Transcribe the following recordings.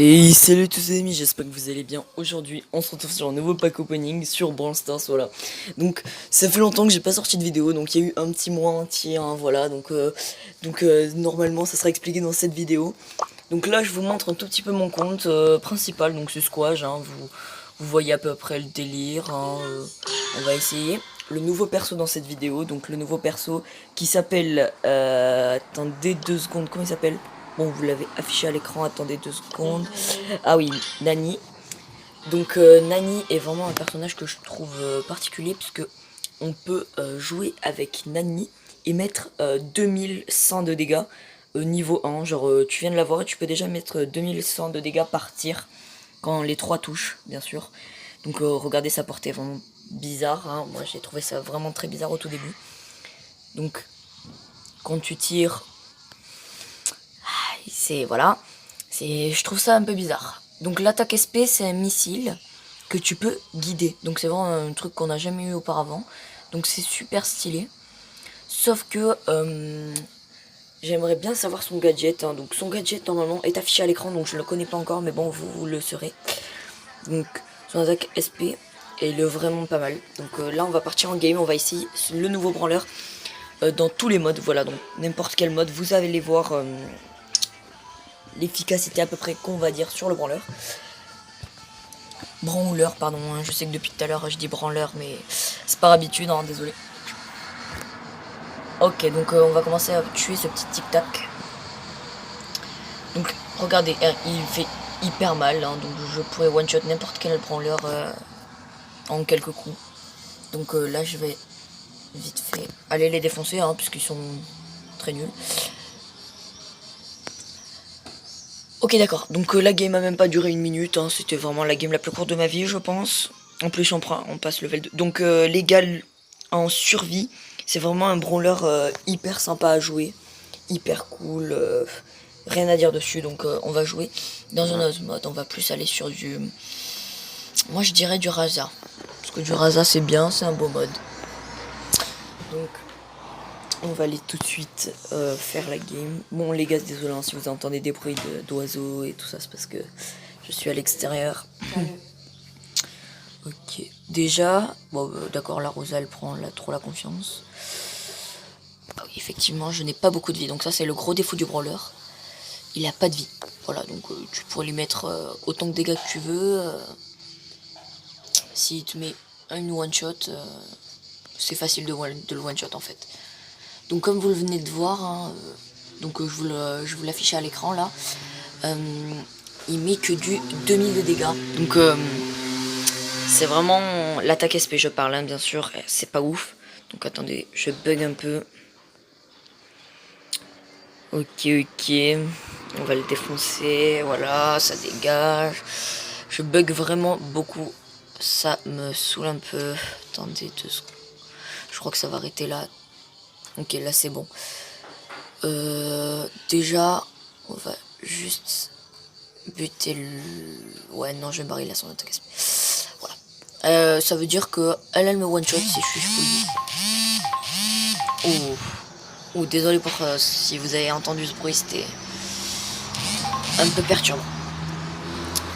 Et salut tous les amis, j'espère que vous allez bien. Aujourd'hui, on se retrouve sur un nouveau pack opening sur Brawl Stars, voilà. Donc, ça fait longtemps que j'ai pas sorti de vidéo, donc il y a eu un petit mois entier, hein, voilà. Normalement, ça sera expliqué dans cette vidéo. Donc là, je vous montre un tout petit peu mon compte principal, donc c'est Squash, hein, vous voyez à peu près le délire, hein, on va essayer. Le nouveau perso dans cette vidéo, donc le nouveau perso qui s'appelle... attendez 2 secondes, comment il s'appelle? Bon, vous l'avez affiché à l'écran, attendez 2 secondes. Ah oui, Nani. Donc Nani est vraiment un personnage que je trouve particulier puisque on peut jouer avec Nani et mettre 2100 de dégâts niveau 1. Genre tu viens de l'avoir et tu peux déjà mettre 2100 de dégâts par tir quand les 3 touchent, bien sûr. Donc regardez sa portée vraiment bizarre, hein. Moi j'ai trouvé ça vraiment très bizarre au tout début. Donc quand tu tires, c'est voilà, je trouve ça un peu bizarre. Donc l'attaque SP c'est un missile que tu peux guider. Donc c'est vraiment un truc qu'on n'a jamais eu auparavant. Donc c'est super stylé. Sauf que j'aimerais bien savoir son gadget, hein. Donc son gadget normalement est affiché à l'écran, donc je le connais pas encore, mais bon vous le saurez. Donc son attaque SP est vraiment pas mal. Donc là on va partir en game, on va essayer le nouveau branleur dans tous les modes. Voilà, donc n'importe quel mode, vous allez voir l'efficacité à peu près qu'on va dire sur le branleur. Branleur, pardon, hein. Je sais que depuis tout à l'heure je dis branleur, mais c'est par habitude, hein, désolé. Ok, donc on va commencer à tuer ce petit tic-tac. Donc regardez, il fait hyper mal, hein, donc je pourrais one-shot n'importe quel branleur en quelques coups. Donc là je vais vite fait aller les défoncer, hein, puisqu'ils sont très nuls. Ok, d'accord, donc la game a même pas duré 1 minute, hein. C'était vraiment la game la plus courte de ma vie, je pense. En plus on passe level 2. Donc légal en survie, c'est vraiment un brawler hyper sympa à jouer, hyper cool, rien à dire dessus. Donc on va jouer dans un autre mode, on va plus aller sur du... Moi je dirais du Rasa, parce que du Rasa c'est bien, c'est un beau mode. Donc on va aller tout de suite faire la game. Bon les gars, désolé hein, si vous entendez des bruits d'oiseaux et tout ça, c'est parce que je suis à l'extérieur. Ok, déjà, bon d'accord, la Rosa elle prend trop la confiance. Ah oui, effectivement, je n'ai pas beaucoup de vie, donc ça c'est le gros défaut du brawler. Il a pas de vie. Voilà, donc tu pourrais lui mettre autant de dégâts que tu veux. S'il te met une one shot, c'est facile de le one shot en fait. Donc comme vous le venez de voir, hein, donc je vous l'affiche à l'écran là, il met que du 2000 de dégâts. Donc c'est vraiment l'attaque SP, je parle, hein, bien sûr, c'est pas ouf. Donc attendez, je bug un peu. Ok, ok, on va le défoncer, voilà, ça dégage. Je bug vraiment beaucoup, ça me saoule un peu. Attendez 2 secondes, je crois que ça va arrêter là. Ok, là c'est bon. Déjà, on va juste buter le... Ouais, non, je vais barrer là son attaque SP. Voilà. Ça veut dire que elle me one shot si je suis full. Oh, désolé pour si vous avez entendu ce bruit, c'était un peu perturbant.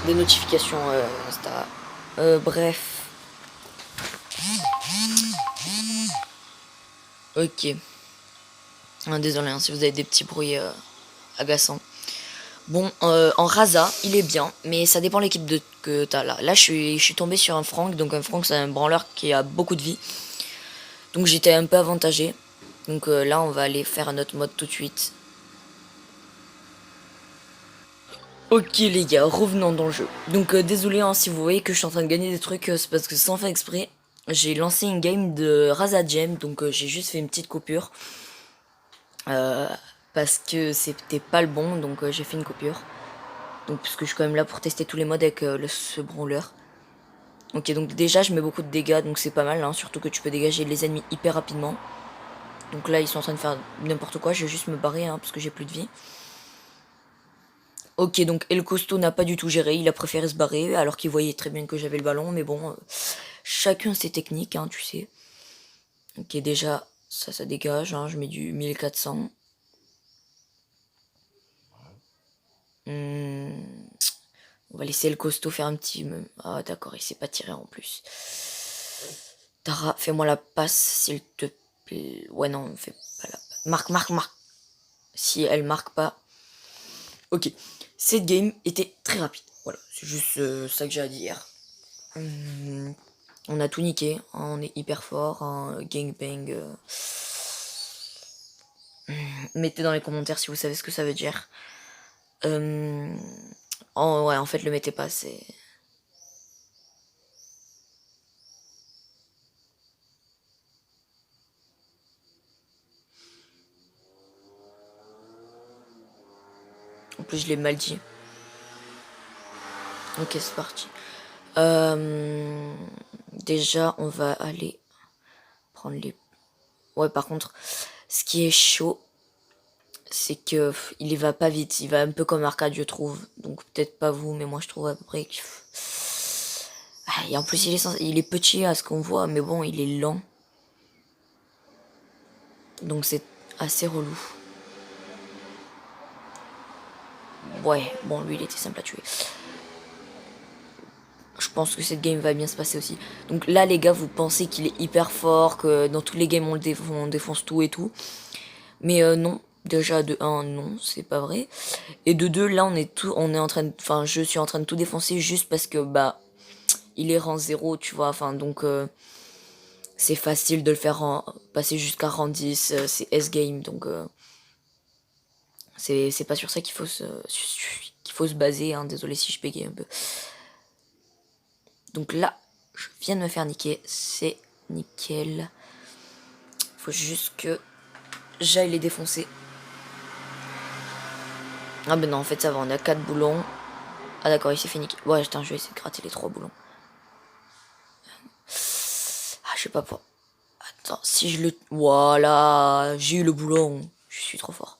Des notifications Insta. Bref. Ok. Désolé hein, si vous avez des petits bruits agaçants. Bon, en Rasa, il est bien, mais ça dépend de l'équipe que t'as là. Là, je suis tombé sur un Frank, donc un Frank, c'est un branleur qui a beaucoup de vie. Donc j'étais un peu avantagé. Donc là, on va aller faire un autre mode tout de suite. Ok les gars, revenons dans le jeu. Donc désolé hein, si vous voyez que je suis en train de gagner des trucs, c'est parce que sans faire exprès, j'ai lancé une game de Rasa Gem, donc j'ai juste fait une petite coupure. Parce que c'était pas le bon, donc j'ai fait une coupure. Donc puisque je suis quand même là pour tester tous les modes avec ce brawler. Ok, donc déjà je mets beaucoup de dégâts, donc c'est pas mal, hein, surtout que tu peux dégager les ennemis hyper rapidement. Donc là ils sont en train de faire n'importe quoi, je vais juste me barrer hein, parce que j'ai plus de vie. Ok, donc El Costo n'a pas du tout géré, il a préféré se barrer alors qu'il voyait très bien que j'avais le ballon, mais bon, chacun ses techniques, hein, tu sais. Ok, déjà, ça dégage, hein, je mets du 1400. On va laisser le costaud faire un petit... Ah d'accord, il s'est pas tiré en plus. Tara, fais-moi la passe, s'il te plaît. Ouais, non, fais pas la passe. Marque. Si elle marque pas... Ok, cette game était très rapide. Voilà, c'est juste ça que j'ai à dire. On a tout niqué, on est hyper fort, gangbang. Mettez dans les commentaires si vous savez ce que ça veut dire. Ouais, en fait, le mettez pas, c'est... En plus, je l'ai mal dit. Ok, c'est parti. Déjà, on va aller prendre les... Ouais, par contre, ce qui est chaud, c'est que il y va pas vite. Il va un peu comme Arcade, je trouve. Donc, peut-être pas vous, mais moi, je trouve à peu près que... Ah, et en plus, il est petit à ce qu'on voit, mais bon, il est lent. Donc, c'est assez relou. Ouais, bon, lui, il était simple à tuer. Je pense que cette game va bien se passer aussi. Donc là, les gars, vous pensez qu'il est hyper fort, que dans tous les games, on défonce tout et tout. Mais non. Déjà, de 1, non, c'est pas vrai. Et de 2, là, on est en train de... Enfin, je suis en train de tout défoncer juste parce que, bah, il est rang 0, tu vois. Enfin, donc, c'est facile de le faire passer jusqu'à rang 10. C'est S-game, donc... c'est pas sur ça qu'il faut se baser, hein. Désolé si je bégaye un peu. Donc là, je viens de me faire niquer. C'est nickel. Faut juste que j'aille les défoncer. Ah ben non, en fait ça va, on a 4 boulons. Ah d'accord, il s'est fait niquer. Ouais, putain, je vais essayer de gratter les 3 boulons. Ah, je sais pas pour... Attends, si je le... Voilà, j'ai eu le boulon. Je suis trop fort.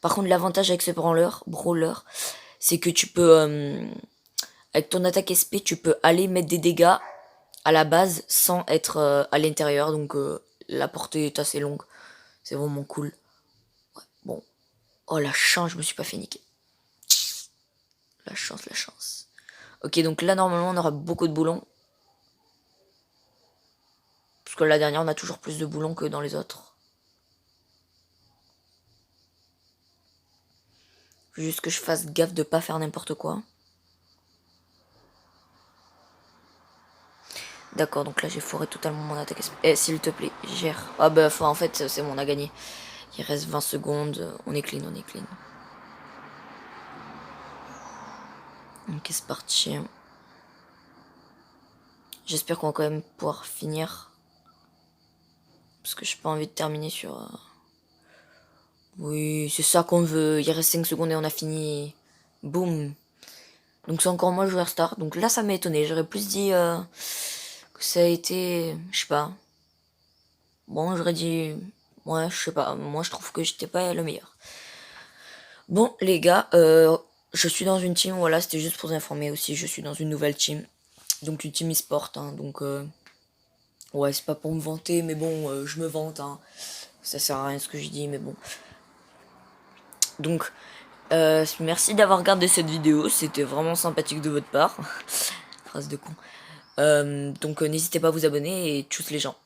Par contre, l'avantage avec ce brawler, c'est que tu peux... avec ton attaque SP, tu peux aller mettre des dégâts à la base sans être à l'intérieur. Donc la portée est assez longue. C'est vraiment cool. Ouais, bon. Oh la chance, je me suis pas fait niquer. La chance. Ok, donc là normalement on aura beaucoup de boulons. Parce que la dernière on a toujours plus de boulons que dans les autres. Faut juste que je fasse gaffe de pas faire n'importe quoi. D'accord, donc là j'ai foiré totalement mon attaque. Eh, s'il te plaît, gère. Ah bah en fait c'est bon, on a gagné. Il reste 20 secondes, on est clean. Ok, c'est parti. J'espère qu'on va quand même pouvoir finir. Parce que j'ai pas envie de terminer sur... Oui, c'est ça qu'on veut. Il reste 5 secondes et on a fini. Boum. Donc c'est encore moi le joueur star. Donc là ça m'a étonné. J'aurais plus dit que ça a été... Je sais pas. Bon, j'aurais dit... Ouais, je sais pas. Moi je trouve que j'étais pas le meilleur. Bon les gars, je suis dans une team. Voilà, c'était juste pour vous informer aussi. Je suis dans une nouvelle team. Donc une team e-sport. Hein, donc... Ouais, c'est pas pour me vanter, mais bon, je me vante, hein. Ça sert à rien ce que je dis, mais bon. Donc, merci d'avoir regardé cette vidéo, c'était vraiment sympathique de votre part. Phrase de con. Donc, n'hésitez pas à vous abonner et tchuss les gens.